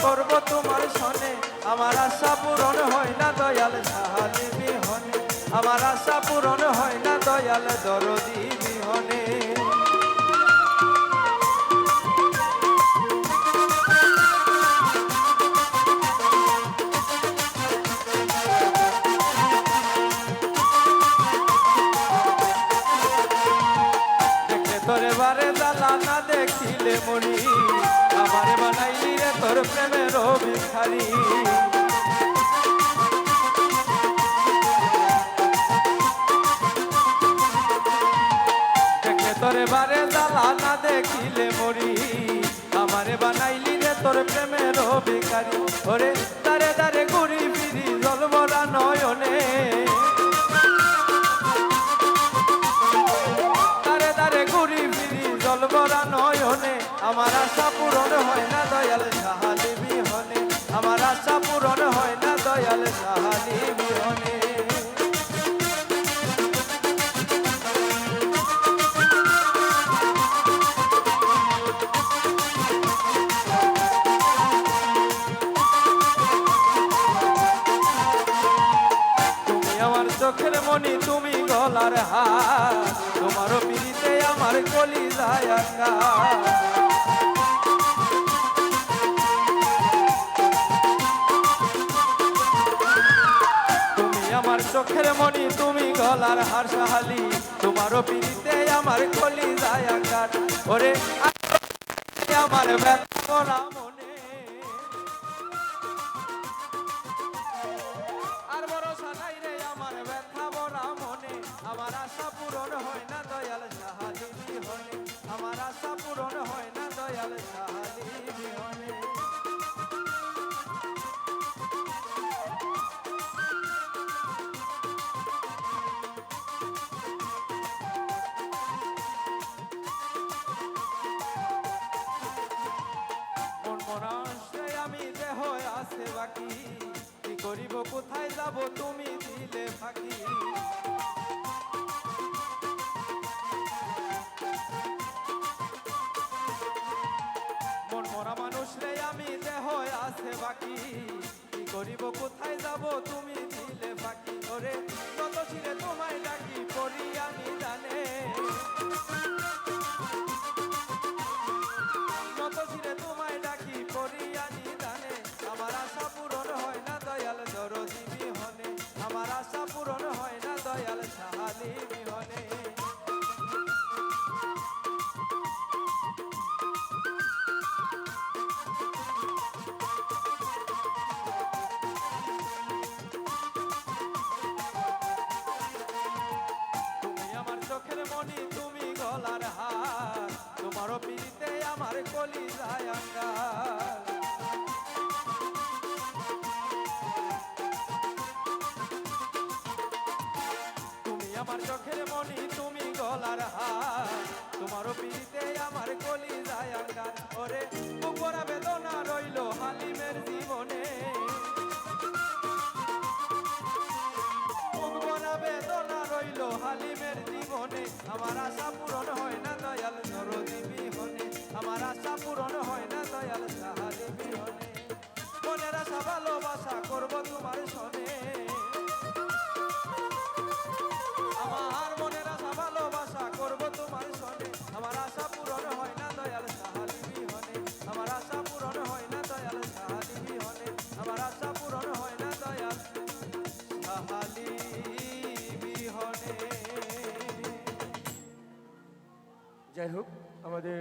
করব তোমার সনে, আমার আশা পূরণ হয় না দয়াল সাহালি বিহনে, আমার আশা পূরণ হয় না দয়াল দরদি বিহনে। তোরে বারে জ্বালা না দেখিলে মরি, আমারে বানাইলি রে তোর প্রেমের ভিখারি। দেখলে তোরে বারে জ্বালা না দেখিলে মরি, আমারে বানাইলি রে তোর প্রেমের ভিখারি। ওরে দারে দারে ঘুরি ফিরি জলবরা নয়নে, জলবরা নয়নে, আমার আশা পূরণ হয় না দয়াল সাহালি বিহনে, আমার আশা পূরণ হয় না দয়াল সাহালি বিহনে। তুমি আমার চোখের মনি, তুমি গলার হার, তোমারও পিড়িতে আমার কলি যায় আকার। তুমি আমার চোখের মনি, তুমি গলার হার সাহালি, তোমারও পিড়িতে আমার কলি যায় আকার। ওরে আমার ব্যথা মনে, আর ভরসা নাই রে আমার ব্যথা ভরা মনে, আমার আশা পূরণ হয় না দয়াল সাহালি বিহনে, আমার আশা পূরণ হয় না দয়াল সাহালি বিহনে। মন মনাশে আমি দেহ আছে বাকি, কি করিব কোথায় যাব তুমি দিলে ফাঁকি। মন মরা মানুষ রে আমি দেহ আছে বাকি, কি করিব কোথায় যাব তুমি দিলে ফাঁকি। ওরে কত ছিঁড়ে তোমায় ডাকি পড়ি আমি জানে, কত ছিঁড়ে তোমায় ডাকি পড়ি আমি জানে, আমার আশা পূরণ হয় না দয়াল দরদি বিহনে, আমার আশা পূরণ হয় না দয়াল সাহালি বিহনে। চোখের মনি, তুমি গলার হার, তোমারও পিড়িতে আমার কলি যায় আঙ্গার। তুমি আমার চোখের মনি, তুমি গলার হার, তোমারও পিড়িতে আমার কলি যায় আঙ্গার। ওরে বুক ভরা বেদনা রইল হালিমের জীবনে, বুক ভরা বেদনা রইল হালিমের জীবনে, আমার আশা পূরণ হয় না দয়াল দরদি বিহনে, আমার আশা পূরণ হয় না দয়াল সাহালি বিহনে। মনের আশা ভালোবাসা করব তোমার সনে, আমার মনের আশা ভালোবাসা করব তোমার সনে, আমার আশা পূরণ হয় না দয়াল সাহালি বিহনে, আমার আশা পূরণ হয় না দয়াল সাহালি বিহনে, আমার আশা পূরণ হয় না দয়াল সাহালি বিহনে। যাই হোক, আমাদের